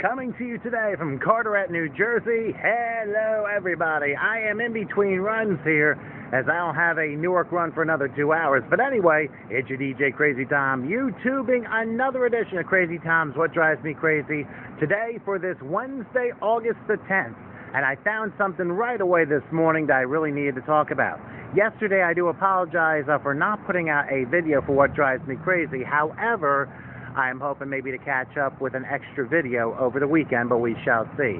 Coming to you today from Carteret, New Jersey. Hello, everybody. I am in between runs here as I don't have a Newark run for another 2 hours. But anyway, it's your DJ Crazy Tom, YouTubing another edition of Crazy Tom's What Drives Me Crazy today for this Wednesday, August the 10th. And I found something right away this morning that I really needed to talk about. Yesterday, I do apologize for not putting out a video for What Drives Me Crazy. However, I'm hoping maybe to catch up with an extra video over the weekend, but we shall see.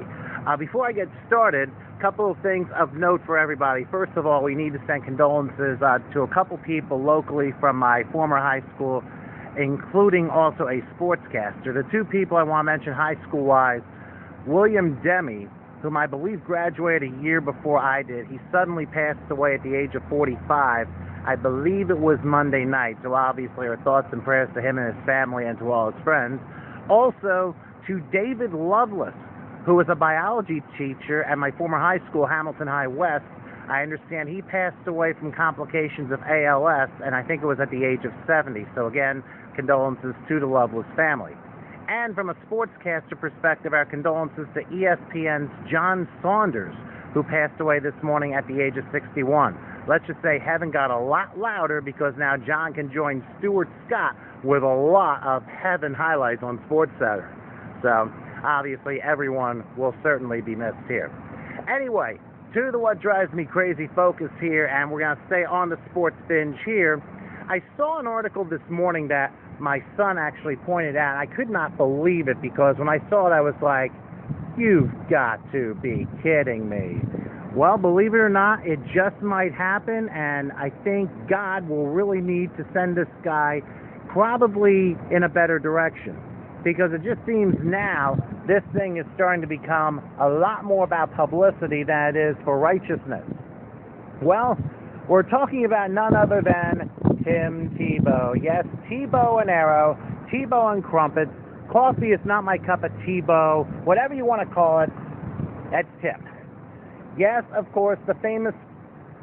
Before I get started, a couple of things of note for everybody. First of all, we need to send condolences to a couple people locally from my former high school, including also a sportscaster. The two people I want to mention high school-wise, William Demi, whom I believe graduated a year before I did. He suddenly passed away at the age of 45. I believe it was Monday night, so obviously our thoughts and prayers to him and his family and to all his friends. Also, to David Lovelace, who was a biology teacher at my former high school, Hamilton High West. I understand he passed away from complications of ALS, and I think it was at the age of 70. So again, condolences to the Lovelace family. And from a sportscaster perspective, our condolences to ESPN's John Saunders, who passed away this morning at the age of 61. Let's just say heaven got a lot louder because now John can join Stuart Scott with a lot of heaven highlights on SportsCenter. So, obviously, everyone will certainly be missed here. Anyway, to the What Drives Me Crazy focus here, and we're going to stay on the sports binge here. I saw an article this morning that my son actually pointed out. I could not believe it because when I saw it, I was like, you've got to be kidding me. Well, believe it or not, it just might happen, and I think God will really need to send this guy probably in a better direction, because it just seems now this thing is starting to become a lot more about publicity than it is for righteousness. Well, we're talking about none other than Tim Tebow. Yes, Tebow and Arrow, Tebow and Crumpets. Coffee is not my cup of Tebow. Whatever you want to call it, that's Tim. Yes, of course, the famous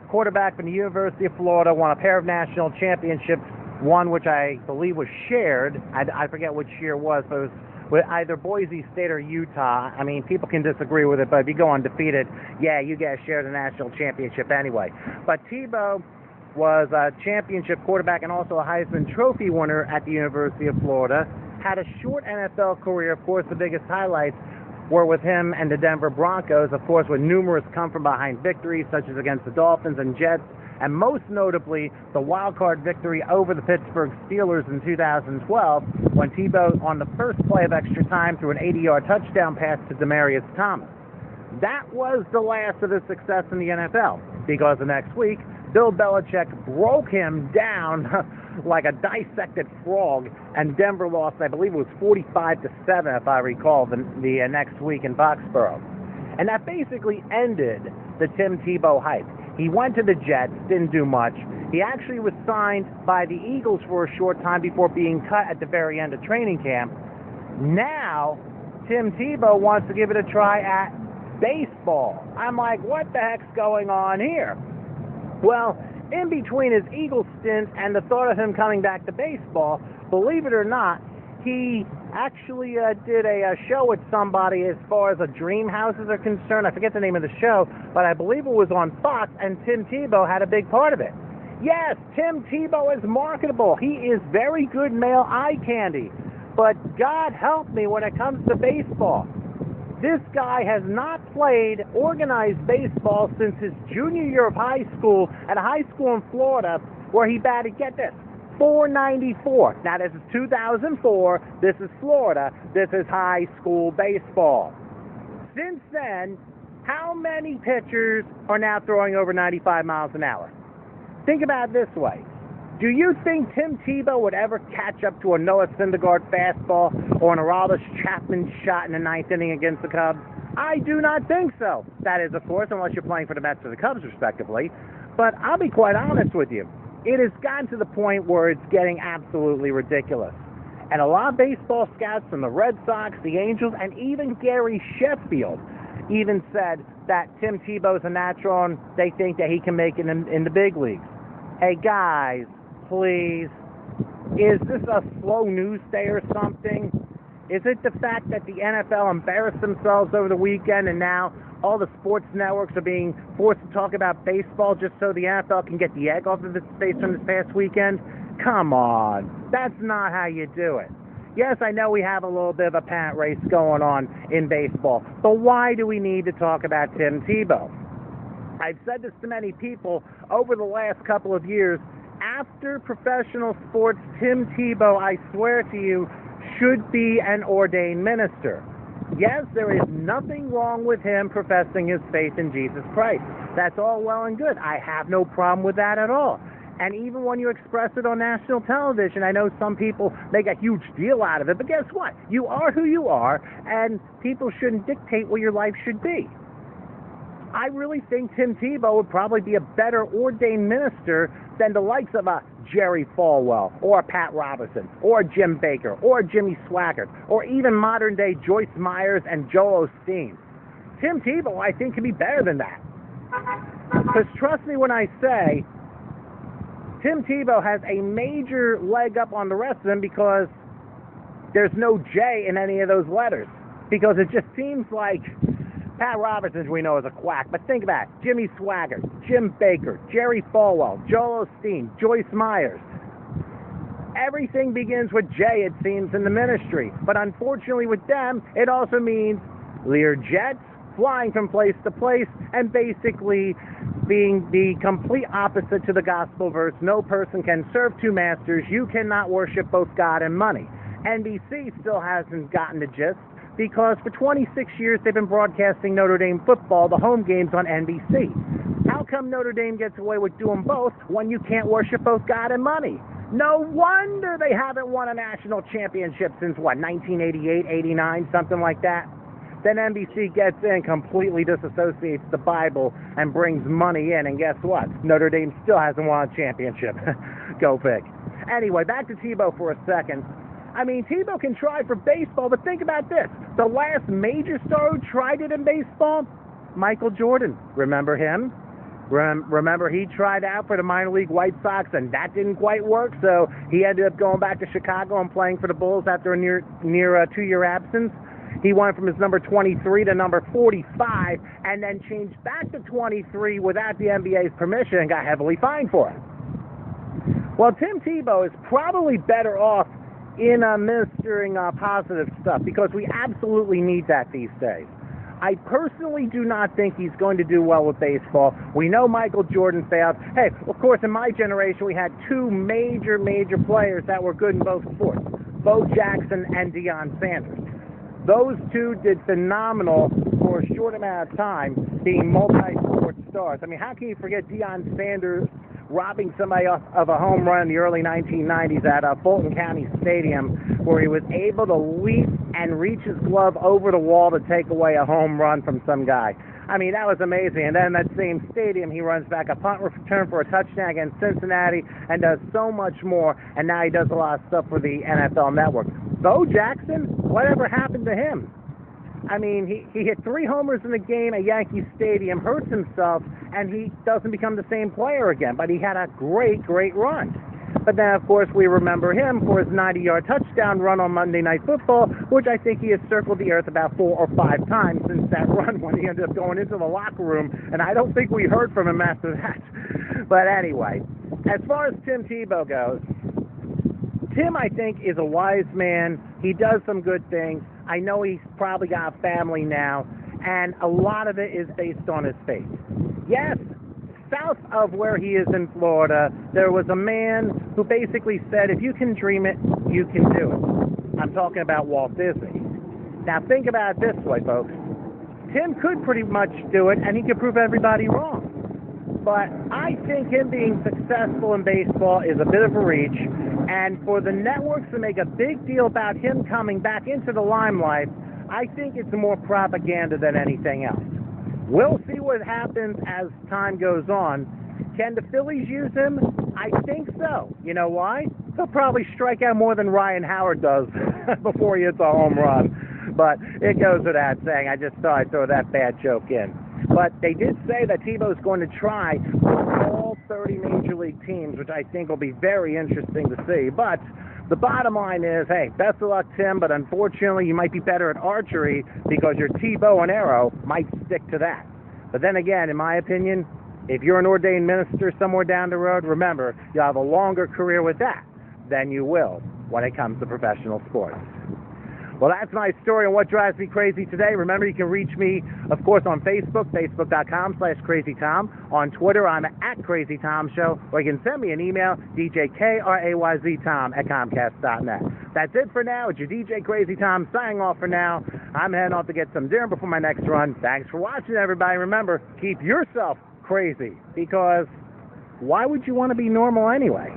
quarterback from the University of Florida won a pair of national championships, one which I believe was shared. I forget which year it was, but it was with either Boise State or Utah. I mean, people can disagree with it, but if you go undefeated, yeah, you guys share the national championship anyway. But Tebow was a championship quarterback and also a Heisman Trophy winner at the University of Florida. Had a short NFL career. Of course, the biggest highlights were with him and the Denver Broncos, of course, with numerous come-from-behind victories, such as against the Dolphins and Jets, and most notably, the wild-card victory over the Pittsburgh Steelers in 2012, when Tebow, on the first play of extra time, threw an 80-yard touchdown pass to Demaryius Thomas. That was the last of his success in the NFL, because the next week, Bill Belichick broke him down like a dissected frog, and Denver lost, I believe it was 45-7, if I recall, the next week in Foxborough. And that basically ended the Tim Tebow hype. He went to the Jets, didn't do much. He actually was signed by the Eagles for a short time before being cut at the very end of training camp. Now, Tim Tebow wants to give it a try at baseball. I'm like, what the heck's going on here? Well, in between his Eagles stint and the thought of him coming back to baseball, believe it or not, he actually did a show with somebody as far as dream houses are concerned. I forget the name of the show, but I believe it was on Fox, and Tim Tebow had a big part of it. Yes, Tim Tebow is marketable. He is very good male eye candy. But God help me when it comes to baseball. This guy has not played organized baseball since his junior year of high school at a high school in Florida where he batted, get this, .494. Now, this is 2004. This is Florida. This is high school baseball. Since then, how many pitchers are now throwing over 95 miles an hour? Think about it this way. Do you think Tim Tebow would ever catch up to a Noah Syndergaard fastball or an Aroldis Chapman shot in the ninth inning against the Cubs? I do not think so. That is, of course, unless you're playing for the Mets or the Cubs, respectively. But I'll be quite honest with you. It has gotten to the point where it's getting absolutely ridiculous. And a lot of baseball scouts from the Red Sox, the Angels, and even Gary Sheffield even said that Tim Tebow's a natural and they think that he can make it in the big leagues. Hey, guys, please, is this a slow news day or something? Is it the fact that the NFL embarrassed themselves over the weekend and now all the sports networks are being forced to talk about baseball just so the NFL can get the egg off of its face from this past weekend? Come on. That's not how you do it. Yes, I know we have a little bit of a pennant race going on in baseball, but why do we need to talk about Tim Tebow? I've said this to many people over the last couple of years. After professional sports, Tim Tebow, I swear to you, should be an ordained minister. Yes, there is nothing wrong with him professing his faith in Jesus Christ. That's all well and good. I have no problem with that at all. And even when you express it on national television, I know some people make a huge deal out of it, but guess what? You are who you are, and people shouldn't dictate what your life should be. I really think Tim Tebow would probably be a better ordained minister than the likes of a Jerry Falwell, or a Pat Robertson, or a Jim Baker, or a Jimmy Swaggart, or even modern-day Joyce Myers and Joel Osteen. Tim Tebow, I think, can be better than that. Because trust me when I say, Tim Tebow has a major leg up on the rest of them because there's no J in any of those letters. Because it just seems like Pat Robertson, we know, is a quack, but think about it. Jimmy Swaggart, Jim Baker, Jerry Falwell, Joel Osteen, Joyce Myers. Everything begins with J, it seems, in the ministry. But unfortunately with them, it also means Lear jets, flying from place to place, and basically being the complete opposite to the gospel verse, no person can serve two masters, you cannot worship both God and money. NBC still hasn't gotten the gist, because for 26 years they've been broadcasting Notre Dame football, the home games on NBC. How come Notre Dame gets away with doing both when you can't worship both God and money? No wonder they haven't won a national championship since, 1988, 89, something like that. Then NBC gets in, completely disassociates the Bible, and brings money in, and guess what? Notre Dame still hasn't won a championship. Go Pig. Anyway, back to Tebow for a second. I mean, Tebow can try for baseball, but think about this. The last major star who tried it in baseball, Michael Jordan. Remember him? Remember he tried out for the minor league White Sox, and that didn't quite work, so he ended up going back to Chicago and playing for the Bulls after a near 2-year absence. He went from his number 23 to number 45, and then changed back to 23 without the NBA's permission and got heavily fined for it. Well, Tim Tebow is probably better off in ministering positive stuff, because we absolutely need that these days. I personally do not think he's going to do well with baseball. We know Michael Jordan failed. Hey, of course, in my generation, we had two major players that were good in both sports, Bo Jackson and Deion Sanders. Those two did phenomenal for a short amount of time, being multi-sport stars. I mean, how can you forget Deion Sanders robbing somebody of a home run in the early 1990s at Fulton County Stadium, where he was able to leap and reach his glove over the wall to take away a home run from some guy. I mean, that was amazing. And then in that same stadium, he runs back a punt return for a touchdown against Cincinnati and does so much more. And now he does a lot of stuff for the NFL Network. Bo Jackson, whatever happened to him? I mean, he hit 3 homers in the game at Yankee Stadium, hurts himself, and he doesn't become the same player again. But he had a great run. But then, of course, we remember him for his 90-yard touchdown run on Monday Night Football, which I think he has circled the earth about 4 or 5 times since that run when he ended up going into the locker room, and I don't think we heard from him after that. But anyway, as far as Tim Tebow goes, Tim, I think, is a wise man. He does some good things. I know he's probably got a family now, and a lot of it is based on his faith. Yes, south of where he is in Florida, there was a man who basically said, if you can dream it, you can do it. I'm talking about Walt Disney. Now think about it this way, folks. Tim could pretty much do it, and he could prove everybody wrong. But I think him being successful in baseball is a bit of a reach, and for the networks to make a big deal about him coming back into the limelight, I think it's more propaganda than anything else. We'll see what happens as time goes on. Can the Phillies use him? I think so. You know why? He'll probably strike out more than Ryan Howard does before he hits a home run. But it goes without saying. I just thought I'd throw that bad joke in. But they did say that Tebow's going to try for all 30 major league teams, which I think will be very interesting to see. But The bottom line is, hey, best of luck, Tim, but unfortunately you might be better at archery because your Tebow and arrow might stick to that. But then again, in my opinion, if you're an ordained minister somewhere down the road, remember, you'll have a longer career with that than you will when it comes to professional sports. Well, that's my story on what drives me crazy today. Remember, you can reach me, of course, on Facebook, facebook.com/crazytom. On Twitter, I'm at CrazyTomShow. Or you can send me an email, djkrayztom@comcast.net. That's it for now. It's your DJ Crazy Tom signing off for now. I'm heading off to get some dinner before my next run. Thanks for watching, everybody. Remember, keep yourself crazy, because why would you want to be normal anyway?